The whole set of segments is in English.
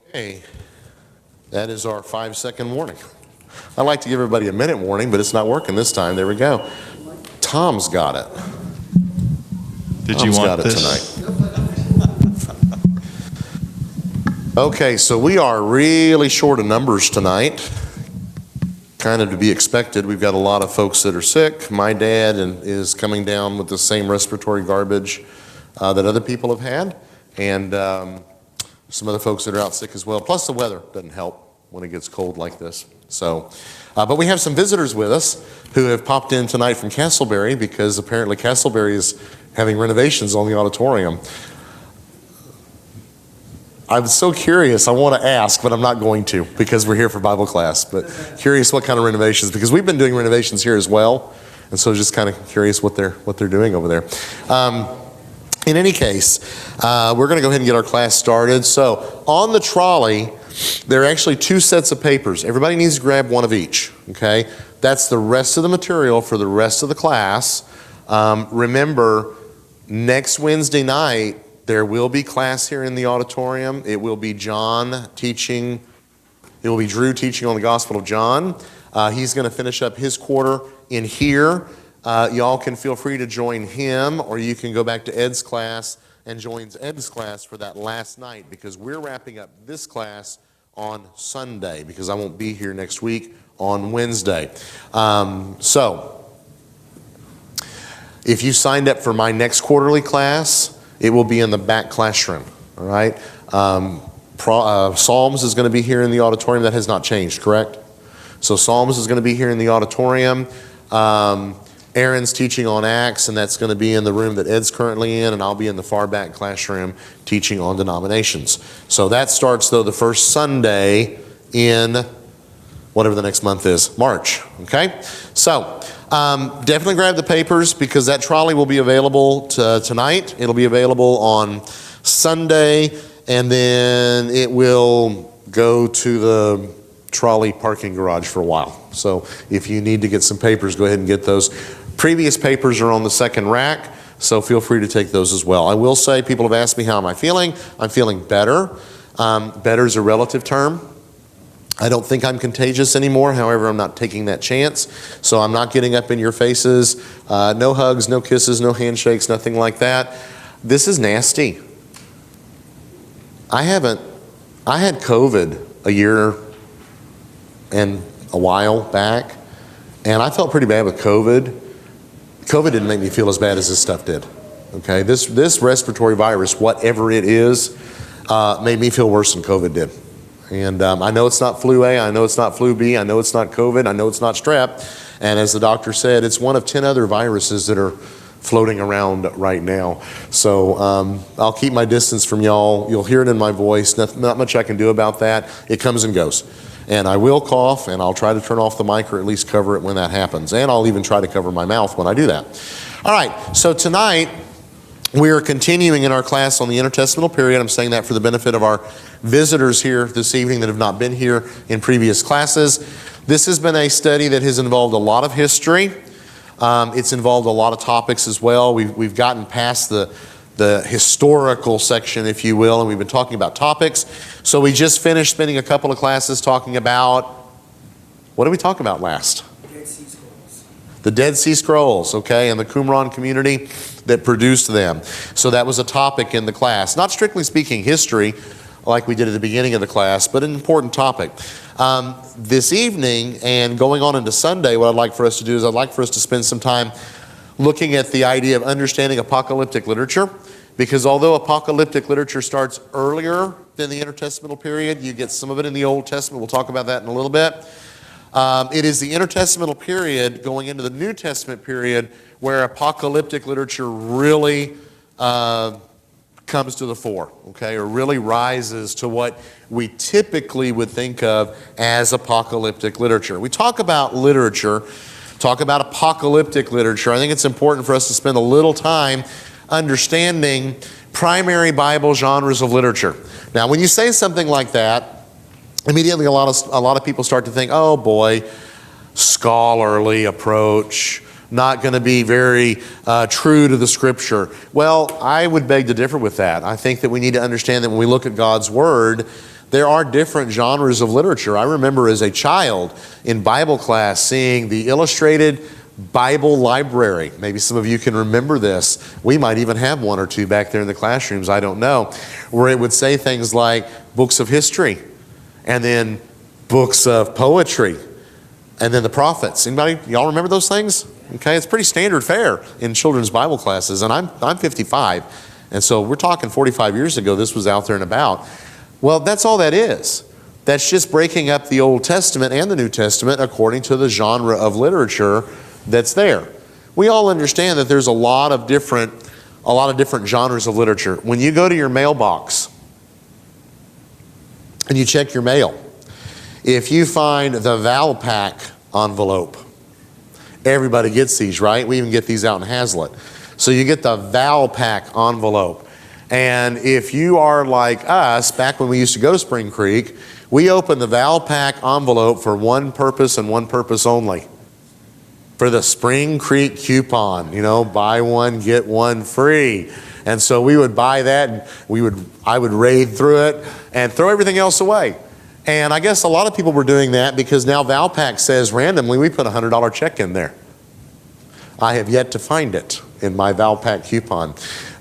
Okay, that is our 5-second warning. I like to give everybody a minute warning, but it's not working this time. There we go. Tom's got it. Did you want this? Tonight. Okay, so we are really short of numbers tonight. Kind of to be expected. We've got a lot of folks that are sick. My dad is coming down with the same respiratory garbage that other people have had. And some other folks that are out sick as well. Plus the weather doesn't help when it gets cold like this. So, but we have some visitors with us who have popped in tonight from Castleberry because apparently Castleberry is having renovations on the auditorium. I'm so curious, I want to ask, but I'm not going to because we're here for Bible class. But curious what kind of renovations, because we've been doing renovations here as well. And so just kind of curious what they're doing over there. In any case, we're going to go ahead and get our class started. So on the trolley, there are actually 2 sets of papers. Everybody needs to grab one of each, okay? That's the rest of the material for the rest of the class. Remember, next Wednesday night, there will be class here in the auditorium. It will be John teaching. It will be Drew teaching on the Gospel of John. He's going to finish up his quarter in here. Y'all can feel free to join him, or you can go back to Ed's class and join Ed's class for that last night, because we're wrapping up this class on Sunday, because I won't be here next week on Wednesday. So, if you signed up for my next quarterly class, it will be in the back classroom, all right? Psalms is going to be here in the auditorium. That has not changed, correct? So Psalms is going to be here in the auditorium. Aaron's teaching on Acts, and that's going to be in the room that Ed's currently in, and I'll be in the far back classroom teaching on denominations. So that starts, though, the first Sunday in whatever the next month is, March, okay? So definitely grab the papers, because that trolley will be available tonight. It'll be available on Sunday, and then it will go to the trolley parking garage for a while. So if you need to get some papers, go ahead and get those. Previous papers are on the second rack, so feel free to take those as well. I will say, people have asked me how am I feeling. I'm feeling better. Better is a relative term. I don't think I'm contagious anymore. However, I'm not taking that chance. So I'm not getting up in your faces. No hugs, no kisses, no handshakes, nothing like that. This is nasty. I had COVID a year and a while back, and I felt pretty bad with COVID. COVID didn't make me feel as bad as this stuff did. Okay, this respiratory virus, whatever it is, made me feel worse than COVID did. And I know it's not flu A, I know it's not flu B, I know it's not COVID, I know it's not strep. And as the doctor said, it's one of 10 other viruses that are floating around right now. So I'll keep my distance from y'all. You'll hear it in my voice. Not much I can do about that. It comes and goes. And I will cough, and I'll try to turn off the mic or at least cover it when that happens. And I'll even try to cover my mouth when I do that. All right, so tonight we are continuing in our class on the intertestamental period. I'm saying that for the benefit of our visitors here this evening that have not been here in previous classes. This has been a study that has involved a lot of history. It's involved a lot of topics as well. We've gotten past the historical section, if you will, and we've been talking about topics. So we just finished spending a couple of classes talking about, what did we talk about last? Dead Sea Scrolls. The Dead Sea Scrolls, okay, and the Qumran community that produced them. So that was a topic in the class. Not strictly speaking history, like we did at the beginning of the class, but an important topic. This evening and going on into Sunday, what I'd like for us to do is I'd like for us to spend some time looking at the idea of understanding apocalyptic literature, because although apocalyptic literature starts earlier than the intertestamental period, you get some of it in the Old Testament. We'll talk about that in a little bit. It is the intertestamental period going into the New Testament period where apocalyptic literature really comes to the fore, okay, or really rises to what we typically would think of as apocalyptic literature. We talk about literature, talk about apocalyptic literature. I think it's important for us to spend a little time understanding primary Bible genres of literature. Now, when you say something like that, immediately a lot of people start to think, oh boy, scholarly approach, not going to be very true to the Scripture. Well, I would beg to differ with that. I think that we need to understand that when we look at God's Word, There are different genres of literature. I remember as a child in Bible class seeing the illustrated Bible library. Maybe some of you can remember this. We might even have one or two back there in the classrooms, I don't know, where it would say things like books of history and then books of poetry and then the prophets. Anybody, y'all remember those things? Okay, it's pretty standard fare in children's Bible classes, and I'm 55, and so we're talking 45 years ago this was out there and about. Well, that's all that is. That's just breaking up the Old Testament and the New Testament according to the genre of literature that's there. We all understand that there's a lot of different genres of literature. When you go to your mailbox and you check your mail, if you find the Valpak envelope, everybody gets these, right? We even get these out in Hazlitt. So you get the Valpak envelope. And if you are like us, back when we used to go to Spring Creek, we opened the Valpak envelope for one purpose and one purpose only. For the Spring Creek coupon, buy one, get one free. And so we would buy that, and I would raid through it and throw everything else away. And I guess a lot of people were doing that because now Valpak says randomly we put a $100 check in there. I have yet to find it in my Valpak coupon.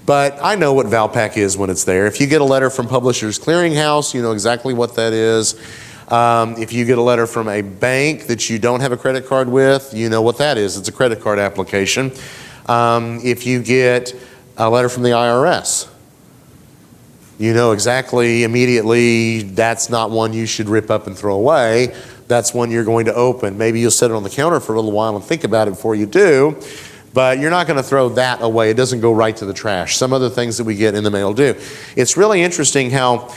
But I know what Valpak is when it's there. If you get a letter from Publishers Clearinghouse, you know exactly what that is. If you get a letter from a bank that you don't have a credit card with, you know what that is. It's a credit card application. If you get a letter from the IRS, you know exactly immediately that's not one you should rip up and throw away. That's one you're going to open. Maybe you'll set it on the counter for a little while and think about it before you do. But you're not going to throw that away. It doesn't go right to the trash. Some other things that we get in the mail do. It's really interesting how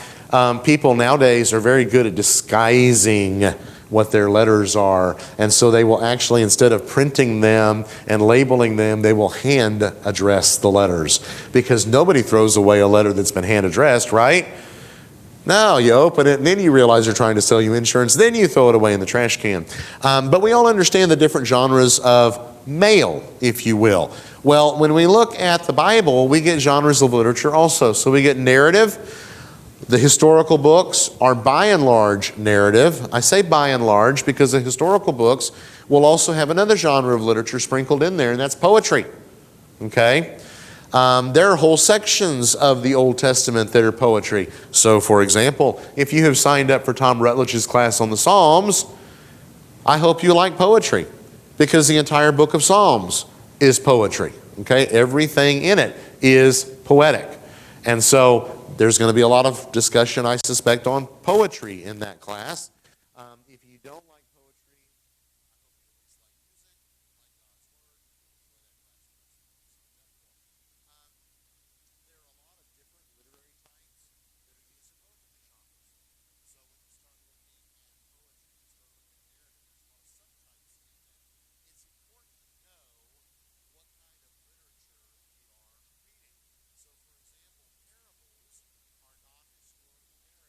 people nowadays are very good at disguising what their letters are. And so they will actually, instead of printing them and labeling them, they will hand address the letters. Because nobody throws away a letter that's been hand addressed, right? No, you open it and then you realize they're trying to sell you insurance. Then you throw it away in the trash can. But we all understand the different genres of mail, if you will. Well, when we look at the Bible, we get genres of literature also. So we get narrative. The historical books are by and large narrative. I say by and large because the historical books will also have another genre of literature sprinkled in there, and that's poetry. Okay? There are whole sections of the Old Testament that are poetry. So, for example, if you have signed up for Tom Rutledge's class on the Psalms, I hope you like poetry because the entire book of Psalms is poetry. Okay? Everything in it is poetic. And so there's going to be a lot of discussion, I suspect, on poetry in that class. If you don't like poetry, there are a lot of different literary types that are used in both of the genres. So when you start looking at poetry, you start looking at narrative, there's a lot of subtypes in that. It's important to know what kind of literature you are reading. So, for example, parables are not historical narrative.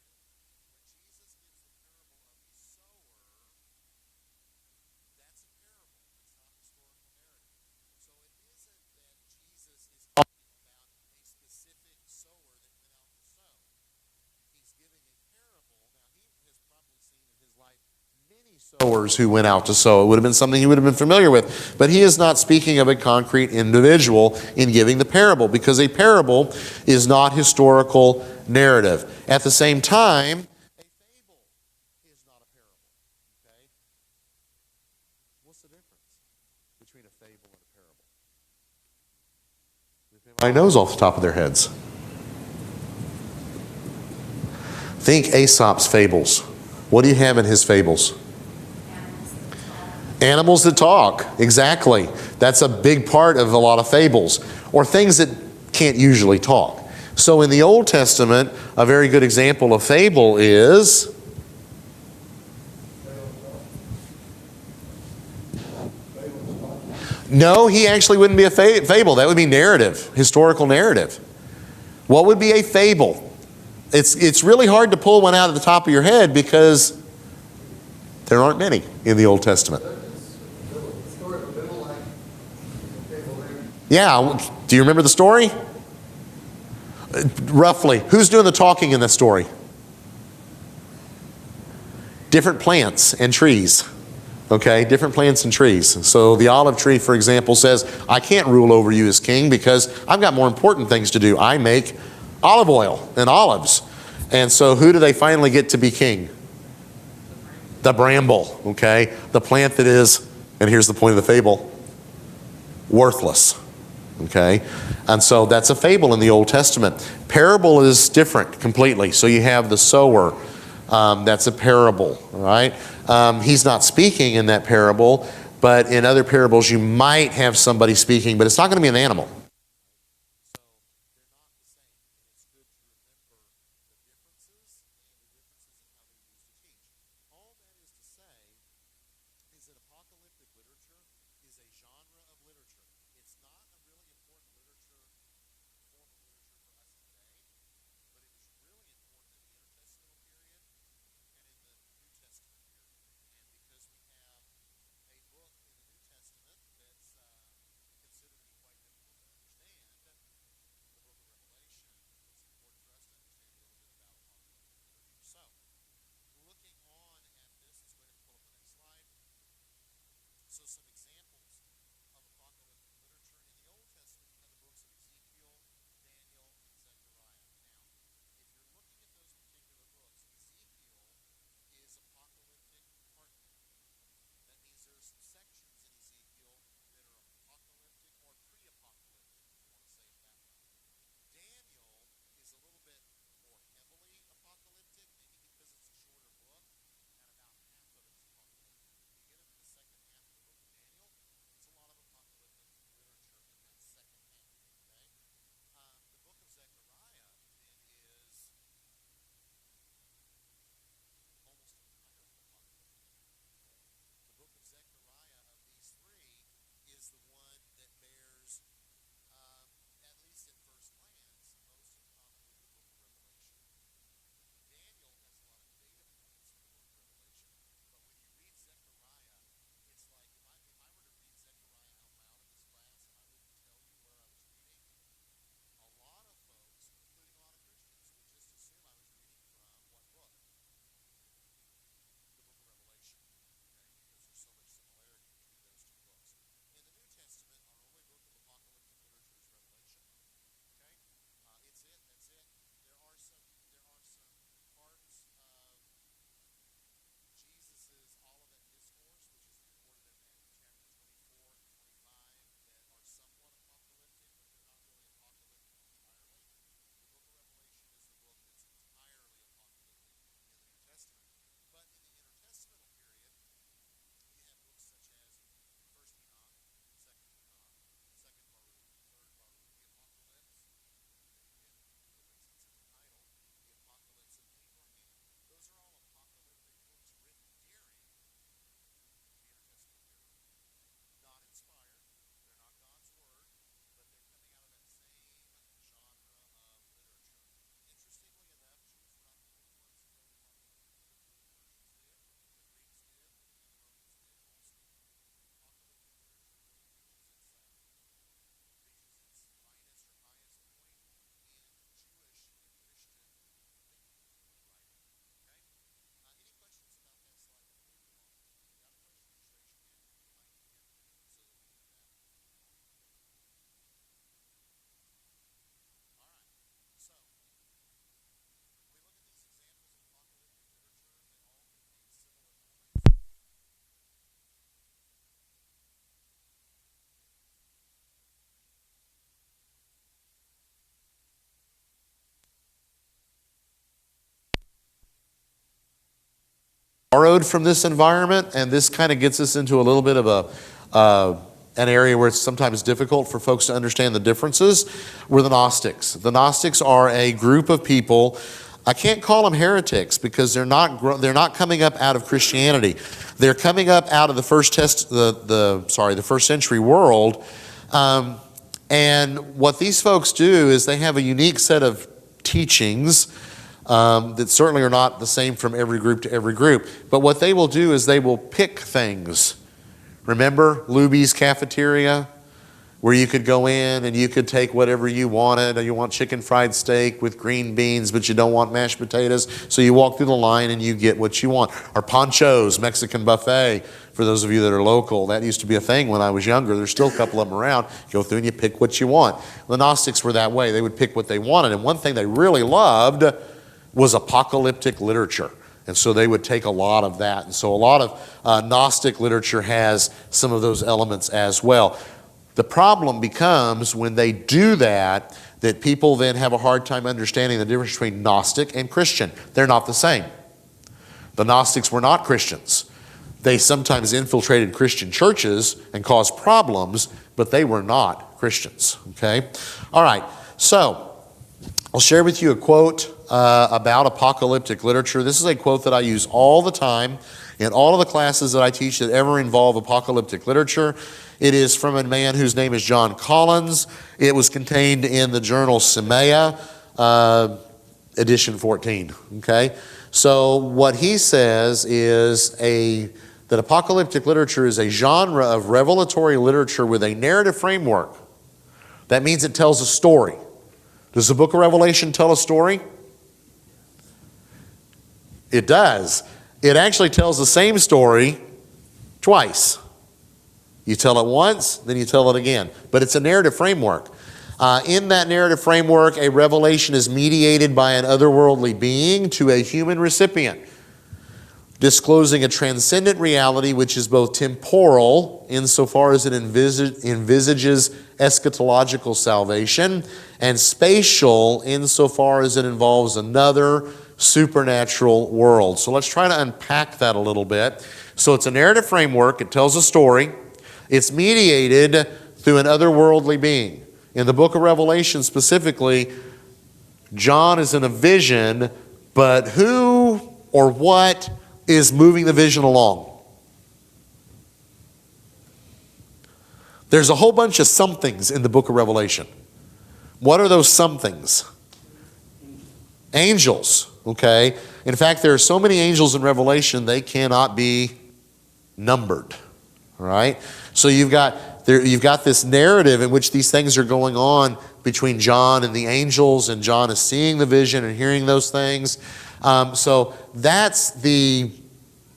When Jesus gives the parable of the sower, that's a parable. It's not historical narrative. So it isn't that Jesus is talking about a specific sower that went out to sow. He's giving a parable. Now, he has probably seen in his life many sowers who went out to sow. It would have been something he would have been familiar with. But he is not speaking of a concrete individual in giving the parable because a parable is not historical narrative. At the same time, a fable is not a parable. Okay? What's the difference between a fable and a parable? Everybody knows off the top of their heads. Think Aesop's fables. What do you have in his fables? Animals that talk. Exactly. That's a big part of a lot of fables. Or things that can't usually talk. So in the Old Testament, a very good example of fable is... No, he actually wouldn't be a fable. That would be narrative, historical narrative. What would be a fable? It's really hard to pull one out of the top of your head because there aren't many in the Old Testament. Yeah, do you remember the story? Roughly. Who's doing the talking in this story? different plants and trees. Okay, different plants and trees. So the olive tree, for example, says, I can't rule over you as king because I've got more important things to do. I make olive oil and olives. And so who do they finally get to be king? The bramble, okay? The plant that is, and here's the point of the fable, worthless, okay? And so that's a fable in the Old Testament. Parable is different completely. So you have the sower. That's a parable, all right? He's not speaking in that parable, but in other parables you might have somebody speaking, but it's not going to be an animal. Borrowed from this environment, and this kind of gets us into a little bit of an area where it's sometimes difficult for folks to understand the differences, were the Gnostics. The Gnostics are a group of people. I can't call them heretics because they're not coming up out of Christianity. They're coming up out of the first century world. And what these folks do is they have a unique set of teachings that certainly are not the same from every group to every group. But what they will do is they will pick things. Remember Luby's cafeteria? where you could go in and you could take whatever you wanted. You want chicken fried steak with green beans, but you don't want mashed potatoes. So you walk through the line and you get what you want. Or Pancho's Mexican buffet, for those of you that are local. That used to be a thing when I was younger. There's still a couple of them around. You go through and you pick what you want. The Gnostics were that way. They would pick what they wanted. And one thing they really loved was apocalyptic literature. And so they would take a lot of that. And so a lot of Gnostic literature has some of those elements as well. The problem becomes when they do that people then have a hard time understanding the difference between Gnostic and Christian. They're not the same. The Gnostics were not Christians. They sometimes infiltrated Christian churches and caused problems, but they were not Christians. Okay? All right. So I'll share with you a quote about apocalyptic literature. This is a quote that I use all the time in all of the classes that I teach that ever involve apocalyptic literature. It is from a man whose name is John Collins. It was contained in the journal Semea, edition 14. Okay? So what he says is that apocalyptic literature is a genre of revelatory literature with a narrative framework. That means it tells a story. Does the book of Revelation tell a story? It does. It actually tells the same story twice. You tell it once, then you tell it again. But it's a narrative framework. In that narrative framework, a revelation is mediated by an otherworldly being to a human recipient, disclosing a transcendent reality which is both temporal, insofar as it envisages eschatological salvation, and spatial, insofar as it involves another supernatural world. So let's try to unpack that a little bit. So it's a narrative framework. It tells a story. It's mediated through an otherworldly being. In the book of Revelation specifically, John is in a vision, but who or what is moving the vision along? There's a whole bunch of somethings in the book of Revelation. What are those somethings? Angels, okay? In fact, there are so many angels in Revelation, they cannot be numbered, all right? So you've got this narrative in which these things are going on between John and the angels, and John is seeing the vision and hearing those things. So that's the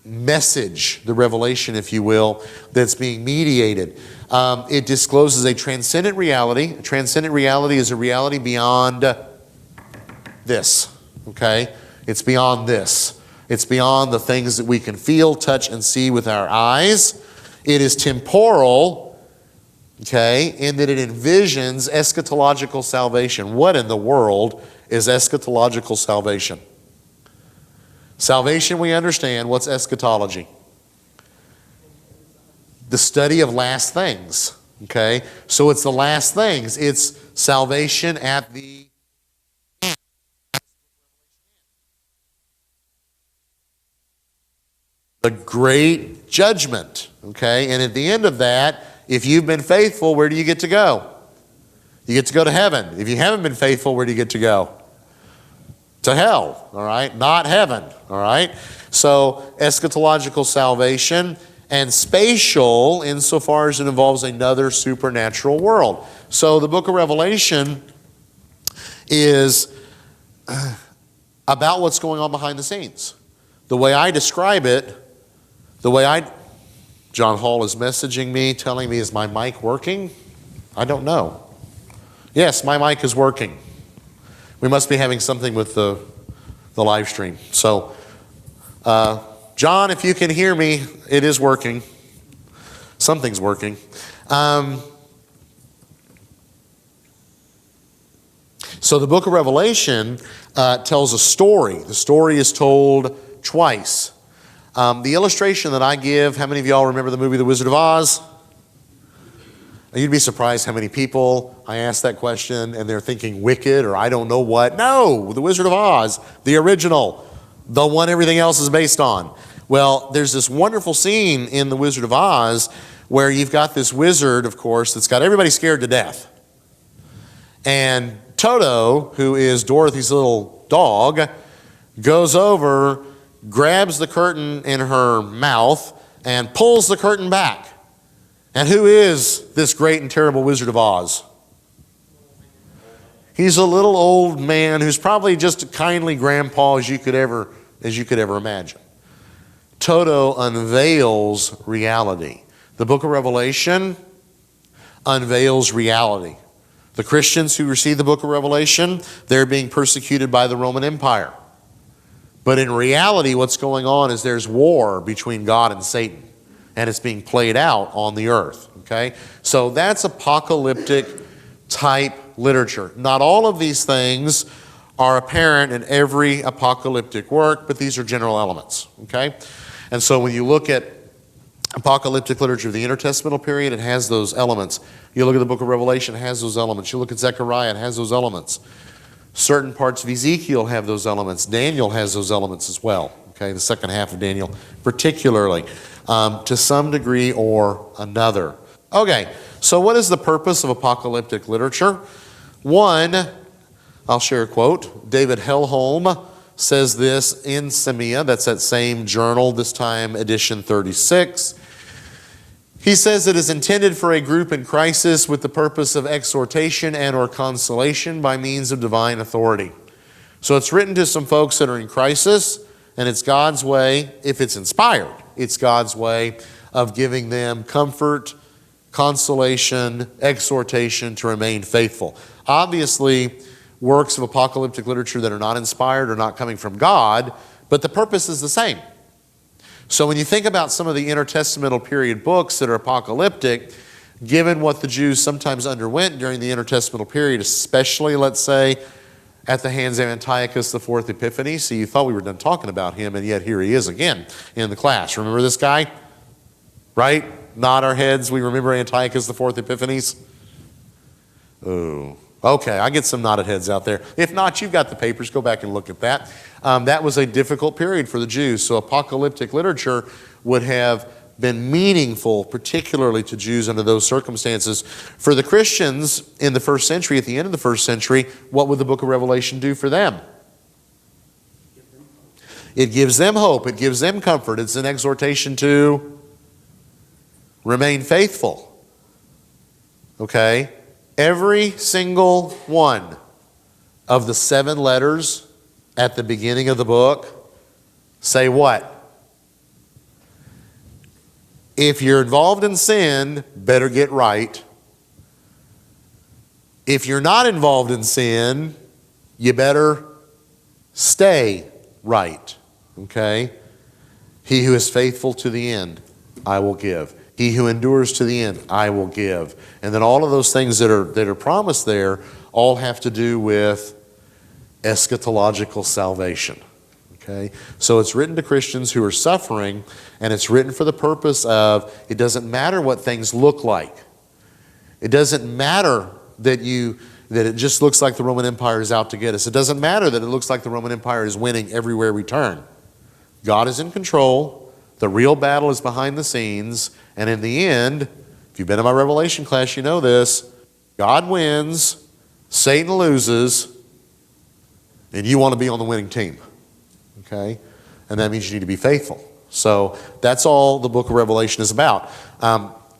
message, the revelation, if you will, that's being mediated. It discloses a transcendent reality. A transcendent reality is a reality beyond this, okay? It's beyond this. It's beyond the things that we can feel, touch, and see with our eyes. It is temporal, okay, in that it envisions eschatological salvation. What in the world is eschatological salvation? Salvation, we understand. What's eschatology? The study of last things, okay? So it's the last things. It's salvation at the end. The great judgment, okay? And at the end of that, if you've been faithful, where do you get to go? You get to go to heaven. If you haven't been faithful, where do you get to go? To hell, all right? Not heaven, all right? So eschatological salvation and spatial, insofar as it involves another supernatural world. So the book of Revelation is about what's going on behind the scenes. The way I describe it, John Hall is messaging me, telling me, is my mic working? I don't know. Yes, my mic is working. We must be having something with the live stream. So, John, if you can hear me, it is working. Something's working. So the book of Revelation tells a story. The story is told twice. The illustration that I give, how many of y'all remember the movie The Wizard of Oz? You'd be surprised how many people I ask that question and they're thinking Wicked or I don't know what. No, The Wizard of Oz, the original, the one everything else is based on. Well, there's this wonderful scene in The Wizard of Oz where you've got this wizard, of course, that's got everybody scared to death. And Toto, who is Dorothy's little dog, goes over, grabs the curtain in her mouth, and pulls the curtain back. And who is this great and terrible Wizard of Oz? He's a little old man who's probably just a kindly grandpa as you could ever imagine. Toto unveils reality. The book of Revelation unveils reality. The Christians who receive the book of Revelation, they're being persecuted by the Roman Empire. But in reality, what's going on is there's war between God and Satan, and it's being played out on the earth. Okay? So that's apocalyptic type literature. Not all of these things are apparent in every apocalyptic work, but these are general elements. Okay? And so when you look at apocalyptic literature of the intertestamental period, it has those elements. You look at the book of Revelation, it has those elements. You look at Zechariah, it has those elements. Certain parts of Ezekiel have those elements. Daniel has those elements as well. Okay, the second half of Daniel, particularly, to some degree or another. Okay, so what is the purpose of apocalyptic literature? One, I'll share a quote. David Hellholm says this in Semia, that's that same journal, this time edition 36. He says it is intended for a group in crisis with the purpose of exhortation and or consolation by means of divine authority. So it's written to some folks that are in crisis, and it's God's way, if it's inspired, it's God's way of giving them comfort, consolation, exhortation to remain faithful. Obviously, works of apocalyptic literature that are not inspired are not coming from God, but the purpose is the same. So when you think about some of the intertestamental period books that are apocalyptic, given what the Jews sometimes underwent during the intertestamental period, especially, let's say, at the hands of Antiochus IV Epiphanes. See, you thought we were done talking about him, and yet here he is again in the class. Remember this guy? Right? Nod our heads. We remember Antiochus IV Epiphanes? Oh, okay. I get some nodded heads out there. If not, you've got the papers. Go back and look at that. That was a difficult period for the Jews. So apocalyptic literature would have been meaningful, particularly to Jews under those circumstances. For the Christians in the first century, at the end of the first century, what would the book of Revelation do for them? It gives them hope. It gives them comfort. It's an exhortation to remain faithful. Okay? Every single one of the 7 letters at the beginning of the book say what? If you're involved in sin, better get right. If you're not involved in sin, you better stay right. Okay? He who is faithful to the end, I will give. He who endures to the end, I will give. And then all of those things that are promised there all have to do with eschatological salvation. Okay? So it's written to Christians who are suffering, and it's written for the purpose of, it doesn't matter what things look like. It doesn't matter that it just looks like the Roman Empire is out to get us. It doesn't matter that it looks like the Roman Empire is winning everywhere we turn. God is in control. The real battle is behind the scenes. And in the end, if you've been in my Revelation class, you know this. God wins, Satan loses, and you want to be on the winning team. Okay? And that means you need to be faithful. So that's all the book of Revelation is about.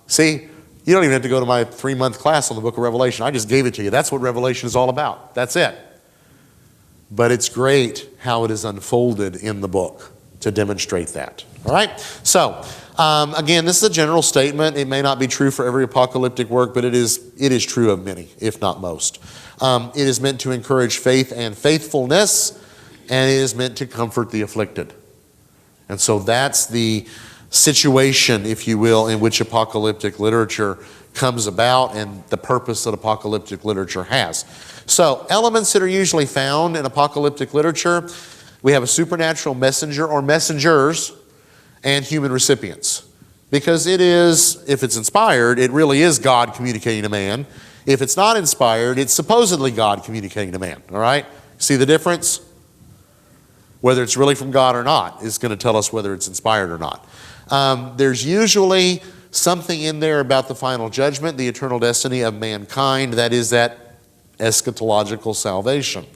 See, you don't even have to go to my 3-month class on the book of Revelation. I just gave it to you. That's what Revelation is all about. That's it. But it's great how it is unfolded in the book to demonstrate that. All right? So, again, this is a general statement. It may not be true for every apocalyptic work, but it is true of many, if not most. It is meant to encourage faith and faithfulness, and it is meant to comfort the afflicted. And so that's the situation, if you will, in which apocalyptic literature comes about and the purpose that apocalyptic literature has. So, elements that are usually found in apocalyptic literature, we have a supernatural messenger or messengers and human recipients. Because it is, if it's inspired, it really is God communicating to man. If it's not inspired, it's supposedly God communicating to man. All right? See the difference? Whether it's really from God or not is going to tell us whether it's inspired or not. There's usually something in there about the final judgment, the eternal destiny of mankind, that is that eschatological salvation.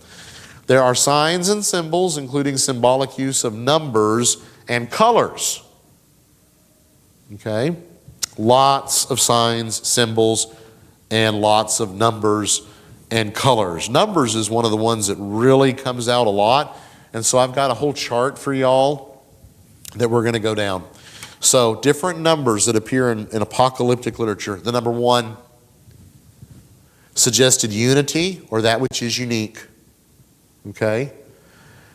There are signs and symbols, including symbolic use of numbers and colors. Okay? Lots of signs, symbols, and lots of numbers and colors. Numbers is one of the ones that really comes out a lot. And so I've got a whole chart for y'all that we're going to go down. So different numbers that appear in apocalyptic literature. The number 1 suggested unity or that which is unique. Okay?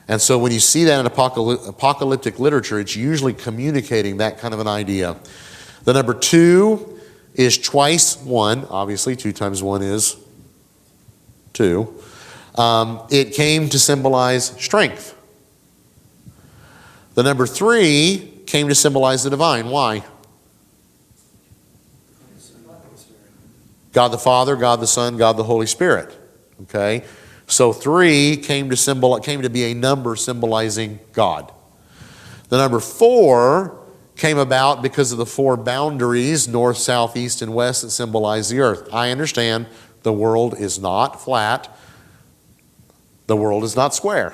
And so when you see that in apocalyptic literature, it's usually communicating that kind of an idea. The number 2 is twice 1. Obviously, 2 times 1 is 2. It came to symbolize strength. The number 3 came to symbolize the divine. Why? God the Father, God the Son, God the Holy Spirit. Okay? So 3 came to be a number symbolizing God. The number 4 came about because of the 4 boundaries, north, south, east, and west, that symbolize the earth. I understand the world is not flat. The world is not square.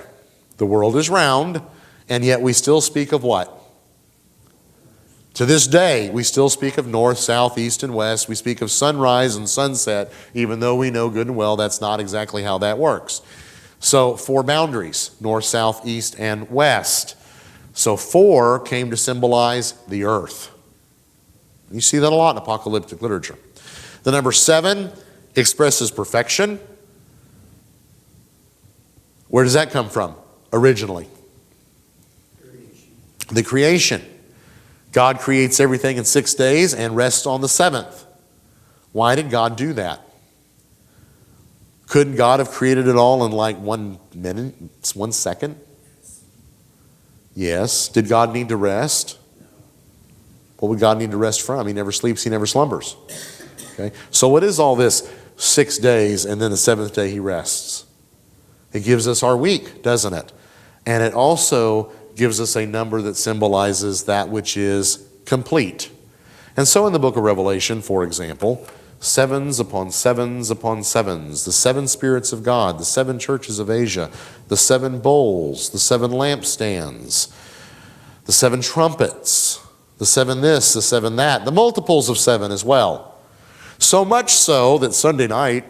The world is round, and yet we still speak of what? To this day, we still speak of north, south, east, and west. We speak of sunrise and sunset, even though we know good and well that's not exactly how that works. So 4 boundaries, north, south, east, and west. So 4 came to symbolize the earth. You see that a lot in apocalyptic literature. The number 7 expresses perfection. Where does that come from originally? The creation. God creates everything in 6 days and rests on the 7th. Why did God do that? Couldn't God have created it all in like 1 minute, 1 second? Yes. Did God need to rest? What would God need to rest from? He never sleeps, he never slumbers. Okay. So what is all this 6 days and then the 7th day he rests? It gives us our week, doesn't it? And it also gives us a number that symbolizes that which is complete. And so in the book of Revelation, for example, 7s upon 7s upon 7s, the 7 spirits of God, the 7 churches of Asia, the 7 bowls, the 7 lampstands, the 7 trumpets, the 7 this, the 7 that, the multiples of 7 as well. So much so that Sunday night,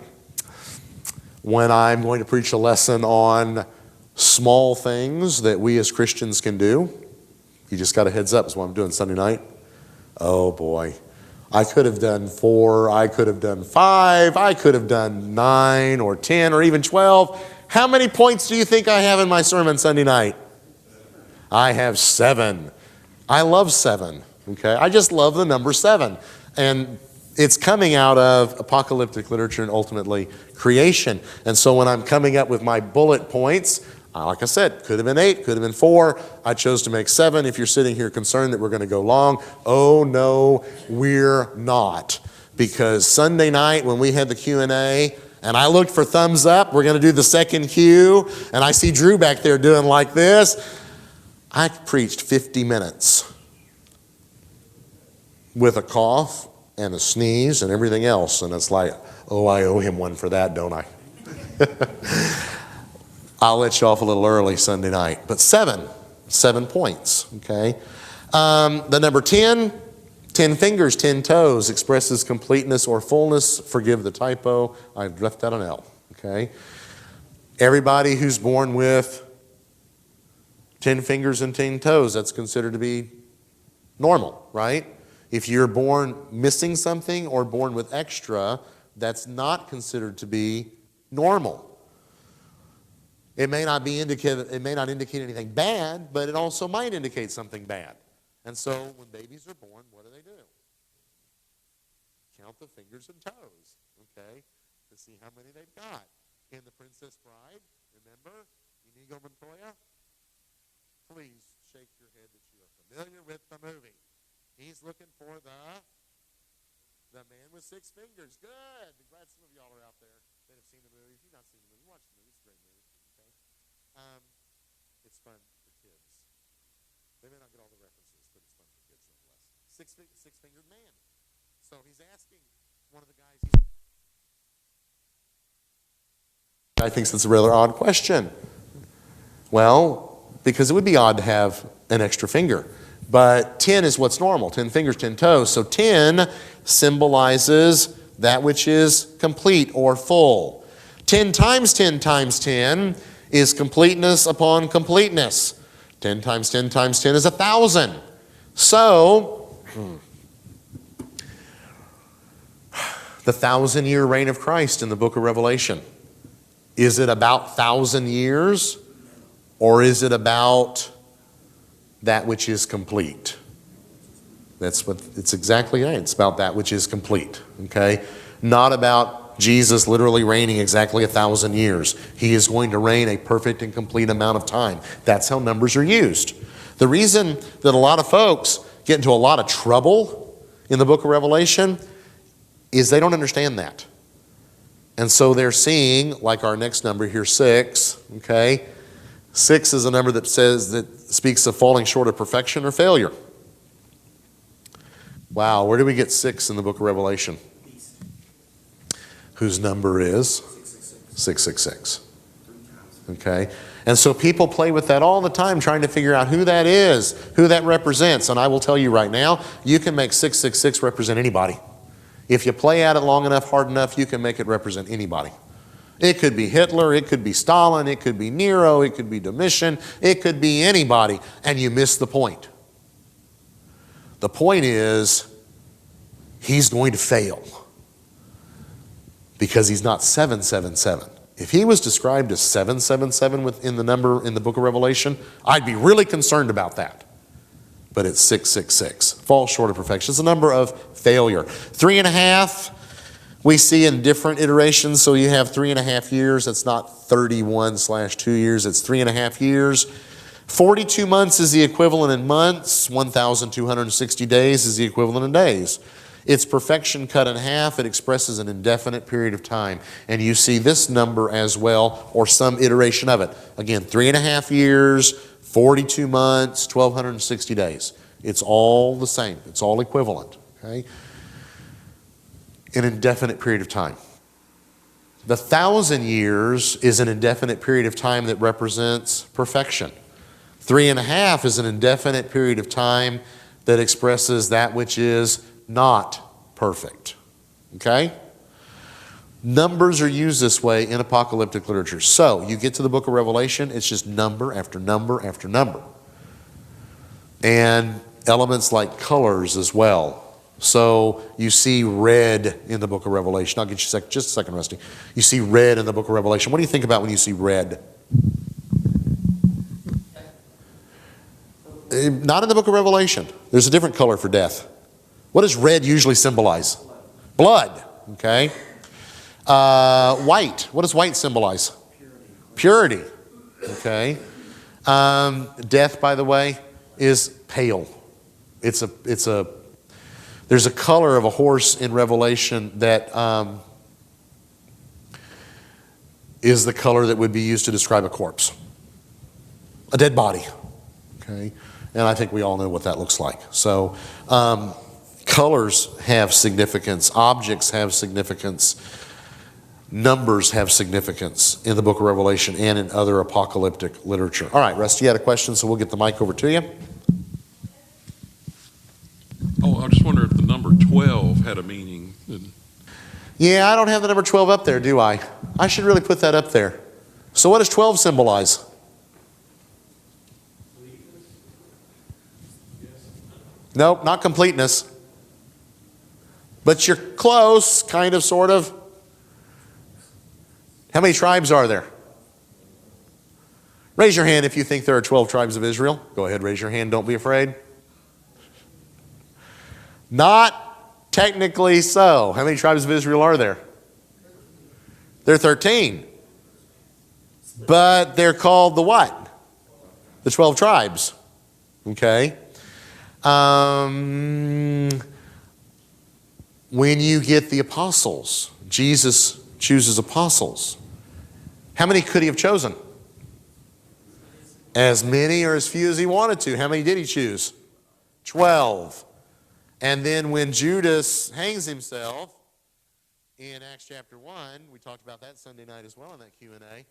when I'm going to preach a lesson on small things that we as Christians can do, you just got a heads up, is what I'm doing Sunday night. Oh boy. I could have done 4, I could have done 5, I could have done 9 or 10 or even 12. How many points do you think I have in my sermon Sunday night? I have 7. I love 7. Okay? I just love the number 7. And it's coming out of apocalyptic literature and ultimately creation. And so when I'm coming up with my bullet points, like I said, could have been 8, could have been 4. I chose to make 7. If you're sitting here concerned that we're going to go long, oh no, we're not. Because Sunday night when we had the Q&A, and I looked for thumbs up, we're going to do the second Q, and I see Drew back there doing like this. I preached 50 minutes with a cough and a sneeze and everything else. And it's like, oh, I owe him one for that, don't I? I'll let you off a little early Sunday night. But 7 points, okay? The number 10 fingers, 10 toes, expresses completeness or fullness. Forgive the typo. I've left out an L, okay? Everybody who's born with 10 fingers and 10 toes, that's considered to be normal, right? If you're born missing something or born with extra, that's not considered to be normal. It may not indicate anything bad, but it also might indicate something bad. And so when babies are born, what do? Count the fingers and toes, okay, to see how many they've got. In The Princess Bride, remember, Inigo Montoya? Please shake your head that you are familiar with the movie. He's looking for the man with 6 fingers. Good. I'm glad some of y'all are out there that have seen the movie. If you've not seen the movie, watch the movie. It's a great movie. Okay? It's fun for kids. They may not get all the references, but it's fun for kids nonetheless. Six-fingered man. So he's asking one of the guys. I think that's a rather odd question. Well, because it would be odd to have an extra finger. But 10 is what's normal, 10 fingers, 10 toes. So 10 symbolizes that which is complete or full. 10 times 10 times 10 is completeness upon completeness. 10 times 10 times 10 is 1,000. So, the 1,000-year reign of Christ in the book of Revelation. Is it about 1,000 years, or is it about that which is complete? That's what it's exactly right. It's about that which is complete. Okay? Not about Jesus literally reigning exactly 1,000 years. He is going to reign a perfect and complete amount of time. That's how numbers are used. The reason that a lot of folks get into a lot of trouble in the book of Revelation is they don't understand that. And so they're seeing, like our next number here, 6, okay? 6 is a number that speaks of falling short of perfection or failure. Wow, where do we get 6 in the book of Revelation? Whose number is 666. Okay? And so people play with that all the time, trying to figure out who that is, who that represents. And I will tell you right now, you can make 666 represent anybody. If you play at it long enough, hard enough, you can make it represent anybody. It could be Hitler, it could be Stalin, it could be Nero, it could be Domitian, it could be anybody, and you miss the point. The point is, he's going to fail because he's not 777. If he was described as 777 within the number in the book of Revelation, I'd be really concerned about that. But it's 666. Falls short of perfection. It's a number of failure. 3.5, we see in different iterations. So you have 3.5 years. That's not 31/2 years. It's 3.5 years. 42 months is the equivalent in months. 1,260 days is the equivalent in days. Its perfection cut in half, it expresses an indefinite period of time. And you see this number as well, or some iteration of it. Again, 3.5 years, 42 months, 1,260 days. It's all the same. It's all equivalent. Okay? An indefinite period of time. The 1,000 years is an indefinite period of time that represents perfection. 3.5 is an indefinite period of time that expresses that which is not perfect. Okay? Numbers are used this way in apocalyptic literature. So, you get to the book of Revelation, it's just number after number after number. And elements like colors as well. So, you see red in the book of Revelation. I'll get you just a second, Rusty. You see red in the book of Revelation. What do you think about when you see red? Not in the book of Revelation. There's a different color for death. What does red usually symbolize? Blood. Okay. White. What does white symbolize? Purity. Okay. Death, by the way, is pale. There's a color of a horse in Revelation that is the color that would be used to describe a corpse. A dead body. Okay. And I think we all know what that looks like. So, colors have significance. Objects have significance. Numbers have significance in the book of Revelation and in other apocalyptic literature. All right, Rusty, you had a question, so we'll get the mic over to you. Oh, I just wonder if the number 12 had a meaning. Yeah, I don't have the number 12 up there, do I? I should really put that up there. So what does 12 symbolize? Nope, not completeness. But you're close, kind of, sort of. How many tribes are there? Raise your hand if you think there are 12 tribes of Israel. Go ahead, raise your hand. Don't be afraid. Not technically so. How many tribes of Israel are there? There are 13. But they're called the what? The 12 tribes. Okay. When you get the apostles, Jesus chooses apostles. How many could he have chosen? As many or as few as he wanted to. How many did he choose? 12. And then when Judas hangs himself in Acts chapter 1, we talked about that Sunday night as well in that Q&A,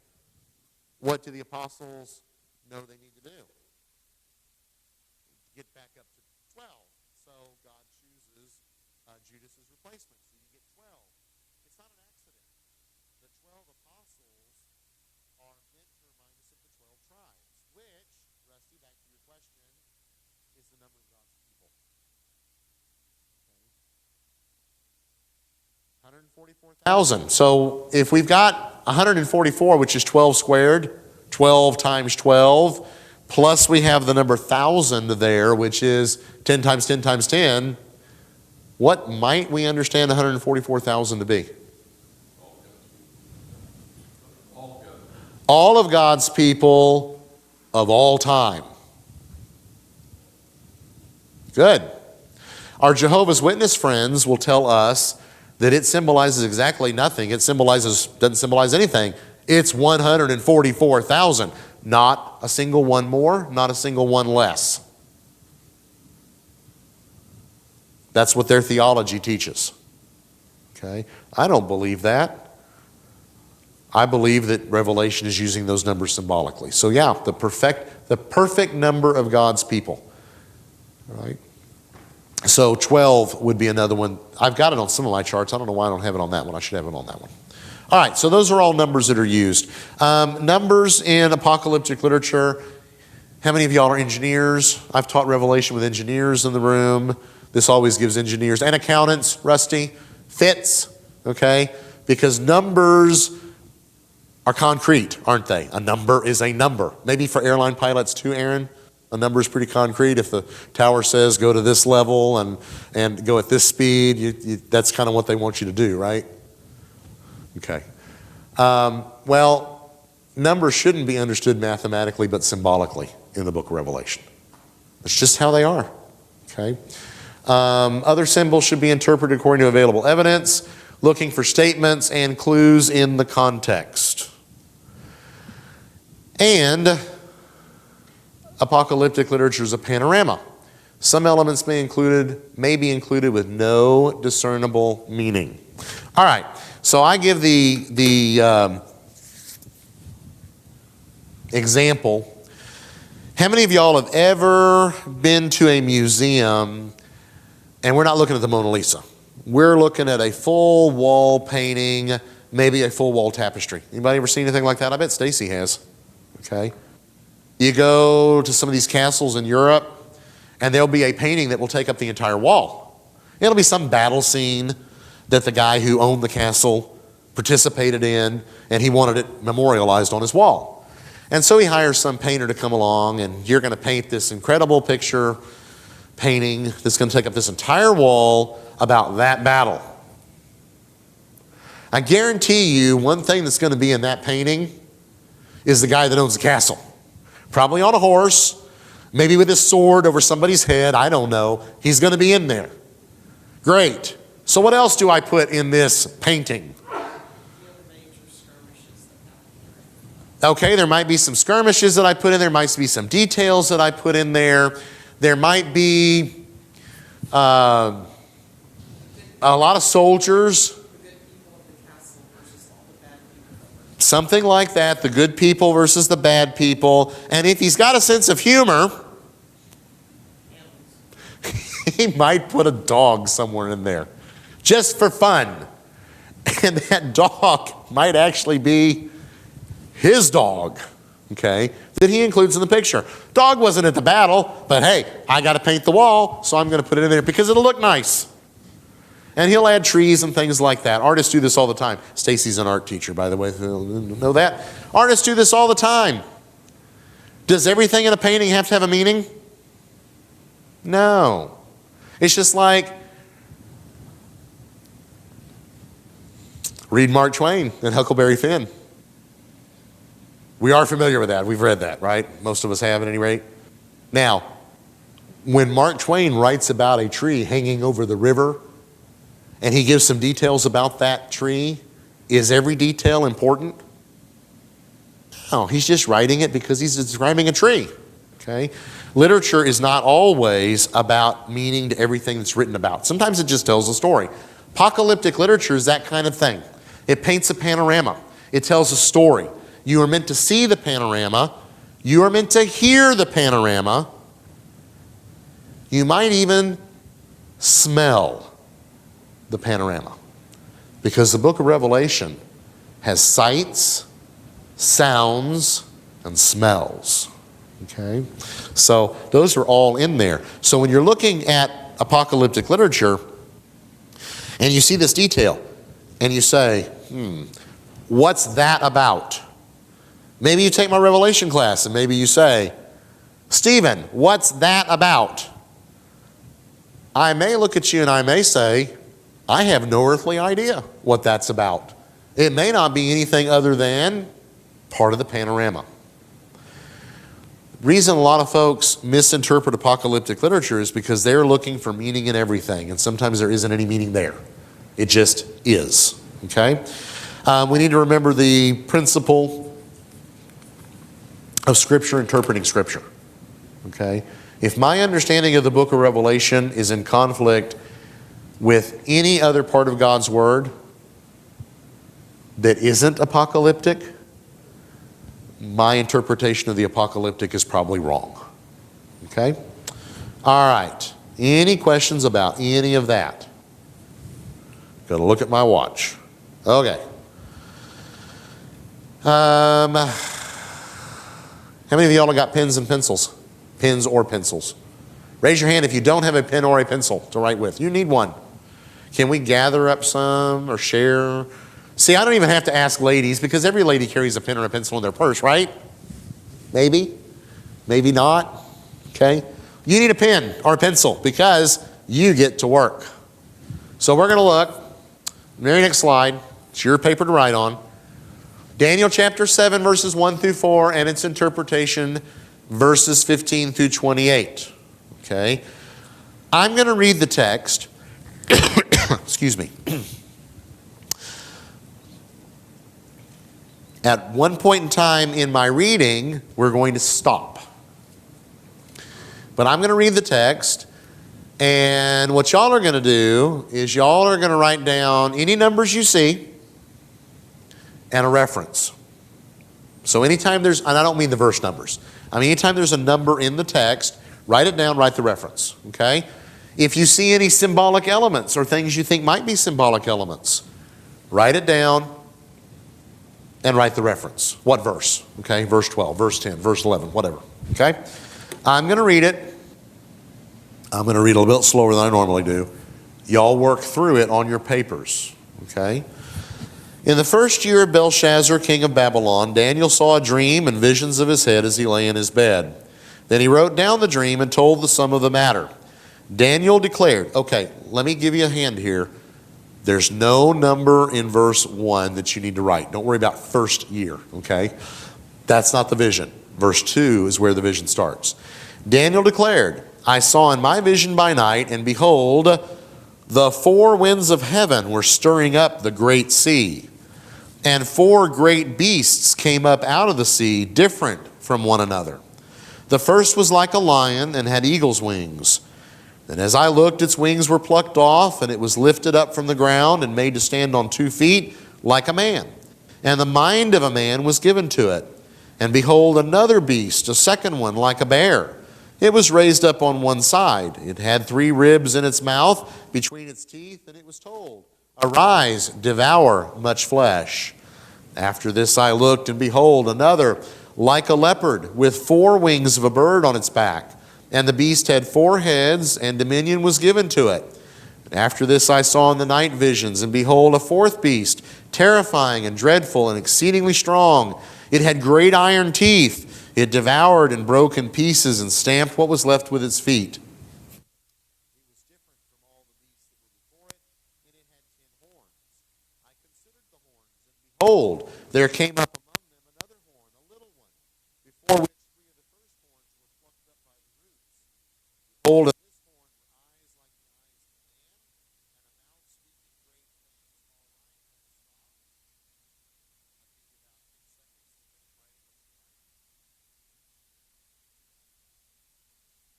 what do the apostles know they need to do? Get it back up to 12. So God chooses Judas's replacement. So you get 12. It's not an accident. The 12 apostles are meant to remind us of the 12 tribes, which, Rusty, back to your question, is the number of God's people. Okay. 144,000. So if we've got 144, which is 12 squared, 12 times 12, plus we have the number 1,000 there, which is 10 times 10 times 10, what might we understand 144,000 to be? All of God's people of all time. Good. Our Jehovah's Witness friends will tell us that it symbolizes exactly nothing. It doesn't symbolize anything. It's 144,000. Not a single one more, not a single one less. That's what their theology teaches. Okay? I don't believe that. I believe that Revelation is using those numbers symbolically. So yeah, the perfect number of God's people. All right? So 12 would be another one. I've got it on some of my charts. I don't know why I don't have it on that one. I should have it on that one. All right, so those are all numbers that are used. Numbers in apocalyptic literature. How many of y'all are engineers? I've taught Revelation with engineers in the room. This always gives engineers and accountants, Rusty, fits, okay? Because numbers are concrete, aren't they? A number is a number. Maybe for airline pilots too, Aaron. A number is pretty concrete. If the tower says go to this level and go at this speed, that's kind of what they want you to do, right? Okay. Well, numbers shouldn't be understood mathematically but symbolically in the book of Revelation. It's just how they are. Okay. Other symbols should be interpreted according to available evidence, looking for statements and clues in the context. And apocalyptic literature is a panorama. Some elements may be included with no discernible meaning. All right, so I give the example. How many of y'all have ever been to a museum, and we're not looking at the Mona Lisa. We're looking at a full wall painting, maybe a full wall tapestry. Anybody ever seen anything like that? I bet Stacy has. Okay. You go to some of these castles in Europe, and there'll be a painting that will take up the entire wall. It'll be some battle scene that the guy who owned the castle participated in, and he wanted it memorialized on his wall. And so he hires some painter to come along, and you're going to paint this incredible picture painting that's going to take up this entire wall about that battle. I guarantee you one thing that's going to be in that painting is the guy that owns the castle. Probably on a horse, maybe with his sword over somebody's head, I don't know. He's going to be in there. Great. So what else do I put in this painting? Okay, there might be some skirmishes that I put in there. There might be some details that I put in there. There might be a lot of soldiers. Something like that, the good people versus the bad people. And if he's got a sense of humor, he might put a dog somewhere in there, just for fun. And that dog might actually be his dog, okay, that he includes in the picture. Dog wasn't at the battle, but hey, I got to paint the wall, so I'm going to put it in there because it'll look nice. And he'll add trees and things like that. Artists do this all the time. Stacy's an art teacher, by the way. Know that? Artists do this all the time. Does everything in a painting have to have a meaning? No. It's just like, read Mark Twain and Huckleberry Finn. We are familiar with that. We've read that, right? Most of us have at any rate. Now, when Mark Twain writes about a tree hanging over the river, and he gives some details about that tree, is every detail important? No, he's just writing it because he's describing a tree. Okay? Literature is not always about meaning to everything that's written about. Sometimes it just tells a story. Apocalyptic literature is that kind of thing. It paints a panorama. It tells a story. You are meant to see the panorama. You are meant to hear the panorama. You might even smell the panorama, because the book of Revelation has sights, sounds, and smells. Okay? So those are all in there. So when you're looking at apocalyptic literature and you see this detail and you say, what's that about? Maybe you take my Revelation class and maybe you say, Stephen, what's that about? I may look at you and I may say, I have no earthly idea what that's about. It may not be anything other than part of the panorama. Reason a lot of folks misinterpret apocalyptic literature is because they're looking for meaning in everything, and sometimes there isn't any meaning there. It just is. Okay? We need to remember the principle of Scripture interpreting Scripture. Okay? If my understanding of the book of Revelation is in conflict with any other part of God's Word that isn't apocalyptic, my interpretation of the apocalyptic is probably wrong. Okay? All right. Any questions about any of that? Got to look at my watch. Okay. How many of y'all have got pens and pencils? Pens or pencils? Raise your hand if you don't have a pen or a pencil to write with. You need one. Can we gather up some or share? See, I don't even have to ask ladies, because every lady carries a pen or a pencil in their purse, right? Maybe. Maybe not. Okay? You need a pen or a pencil because you get to work. So we're going to look. Very next slide. It's your paper to write on. Daniel chapter 7, verses 1 through 4, and its interpretation, verses 15 through 28. Okay? I'm going to read the text. Excuse me. At one point in time in my reading, we're going to stop. But I'm going to read the text, and what y'all are going to do is y'all are going to write down any numbers you see and a reference. So anytime there's, and I don't mean the verse numbers, I mean anytime there's a number in the text, write it down, write the reference, okay? If you see any symbolic elements or things you think might be symbolic elements, write it down and write the reference. What verse? Okay, verse 12, verse 10, verse 11, whatever, okay? I'm going to read it. I'm going to read a little bit slower than I normally do. Y'all work through it on your papers, okay? In the first year of Belshazzar, king of Babylon, Daniel saw a dream and visions of his head as he lay in his bed. Then he wrote down the dream and told the sum of the matter. Daniel declared, okay, let me give you a hand here. There's no number in verse 1 that you need to write. Don't worry about first year, okay? That's not the vision. Verse 2 is where the vision starts. Daniel declared, I saw in my vision by night, and behold, the four winds of heaven were stirring up the great sea. And four great beasts came up out of the sea, different from one another. The first was like a lion and had eagle's wings. And as I looked, its wings were plucked off, and it was lifted up from the ground and made to stand on 2 feet like a man. And the mind of a man was given to it. And behold, another beast, a second one like a bear. It was raised up on one side. It had 3 ribs in its mouth between its teeth, and it was told, arise, devour much flesh. After this I looked, and behold, another like a leopard with 4 wings of a bird on its back. And the beast had 4 heads, and dominion was given to it. After this I saw in the night visions, and behold, a 4th beast, terrifying and dreadful and exceedingly strong. It had great iron teeth. It devoured and broke in pieces and stamped what was left with its feet. It was different from all the beasts that were before it, and it had 10 horns. I considered the horns, and behold, there came up among them another horn, a little one, before which 3 of the first horns were plucked up by the roots. Behold, in this horn were eyes like the eyes of a man, and a mouth speaking great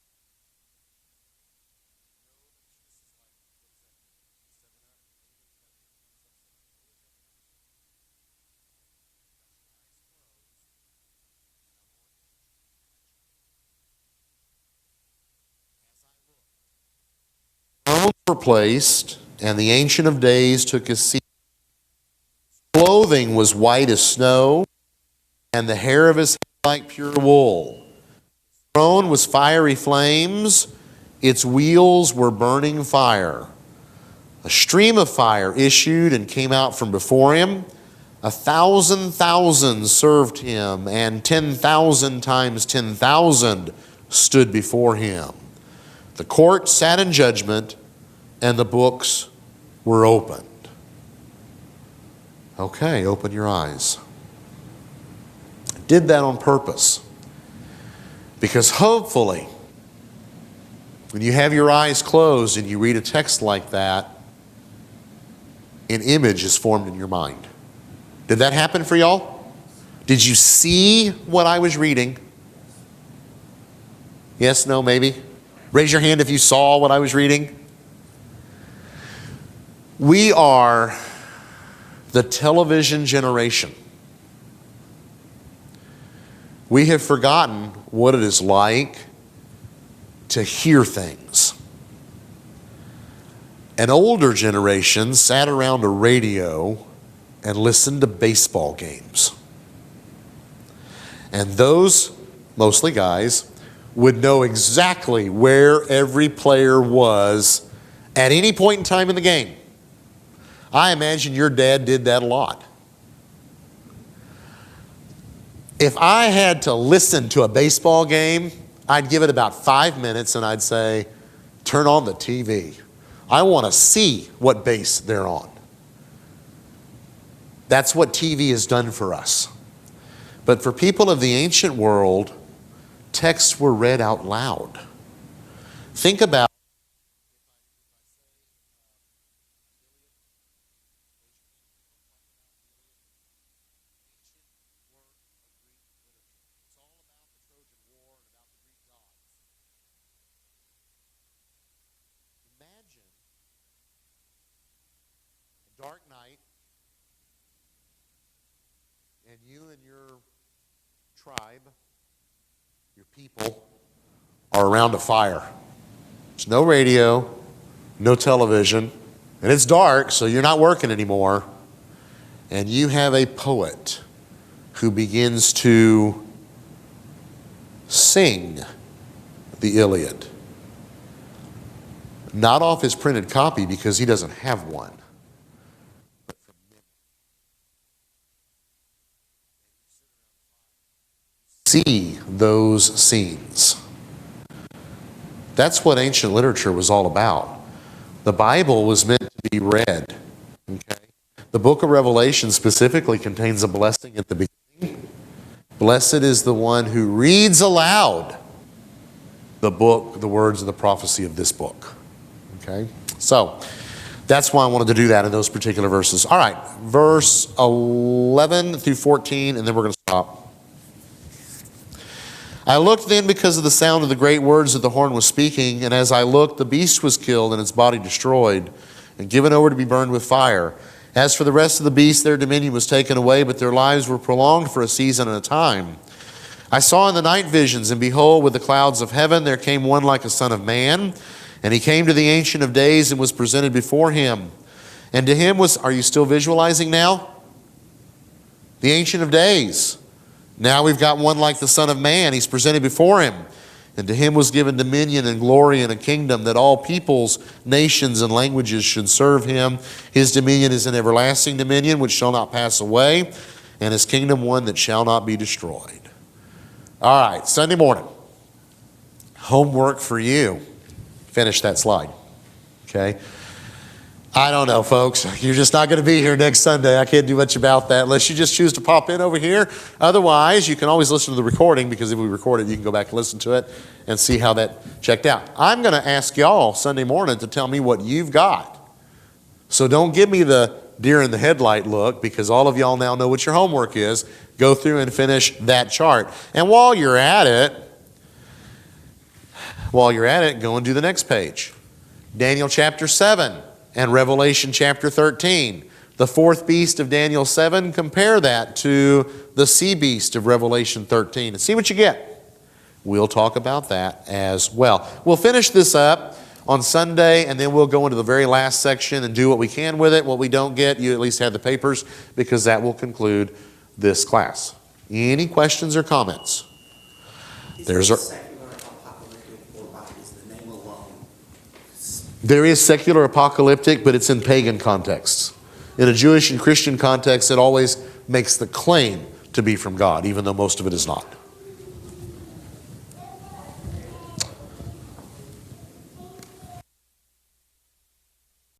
things. thrones were placed, and the Ancient of Days took his seat. His clothing was white as snow, and the hair of his head like pure wool. His throne was fiery flames, its wheels were burning fire. A stream of fire issued and came out from before him. 1,000,000 served him, and 10,000 times 10,000 stood before him. The court sat in judgment, and the books were opened. Okay, open your eyes. I did that on purpose, because hopefully, when you have your eyes closed and you read a text like that, an image is formed in your mind. Did that happen for y'all? Did you see what I was reading? Yes, no, maybe? Raise your hand if you saw what I was reading. We are the television generation. We have forgotten what it is like to hear things. An older generation sat around a radio and listened to baseball games. And those, mostly guys, would know exactly where every player was at any point in time in the game. I imagine your dad did that a lot. If I had to listen to a baseball game, I'd give it about 5 minutes and I'd say, turn on the TV. I want to see what base they're on. That's what TV has done for us. But for people of the ancient world, texts were read out loud. Think about dark night, and you and your tribe, your people, are around a fire. There's no radio, no television, and it's dark, so you're not working anymore. And you have a poet who begins to sing the Iliad. Not off his printed copy because he doesn't have one. See those scenes. That's what ancient literature was all about. The Bible was meant to be read. Okay? The book of Revelation specifically contains a blessing at the beginning. Blessed is the one who reads aloud the book, the words of the prophecy of this book. Okay? So, that's why I wanted to do that in those particular verses. All right, verse 11 through 14, and then we're going to stop. I looked then because of the sound of the great words that the horn was speaking, and as I looked, the beast was killed and its body destroyed and given over to be burned with fire. As for the rest of the beasts, their dominion was taken away, but their lives were prolonged for a season and a time. I saw in the night visions, and behold, with the clouds of heaven there came one like a son of man, and he came to the Ancient of Days and was presented before him. And to him was, are you still visualizing now? The Ancient of Days. Now we've got one like the Son of Man. He's presented before him. And to him was given dominion and glory and a kingdom that all peoples, nations, and languages should serve him. His dominion is an everlasting dominion which shall not pass away, and his kingdom one that shall not be destroyed. All right, Sunday morning. Homework for you. Finish that slide. Okay? I don't know, folks. You're just not going to be here next Sunday. I can't do much about that unless you just choose to pop in over here. Otherwise, you can always listen to the recording, because if we record it, you can go back and listen to it and see how that checked out. I'm going to ask y'all Sunday morning to tell me what you've got. So don't give me the deer in the headlight look, because all of y'all now know what your homework is. Go through and finish that chart. And while you're at it, go and do the next page. Daniel chapter 7. And Revelation chapter 13. The fourth beast of Daniel 7, compare that to the sea beast of Revelation 13 and see what you get. We'll talk about that as well. We'll finish this up on Sunday, and then we'll go into the very last section and do what we can with it. What we don't get, you at least have the papers, because that will conclude this class. Any questions or comments? There's our, secular apocalyptic, or is the name alone? there is secular apocalyptic, but it's in pagan contexts. In a Jewish and Christian context, it always makes the claim to be from God, even though most of it is not.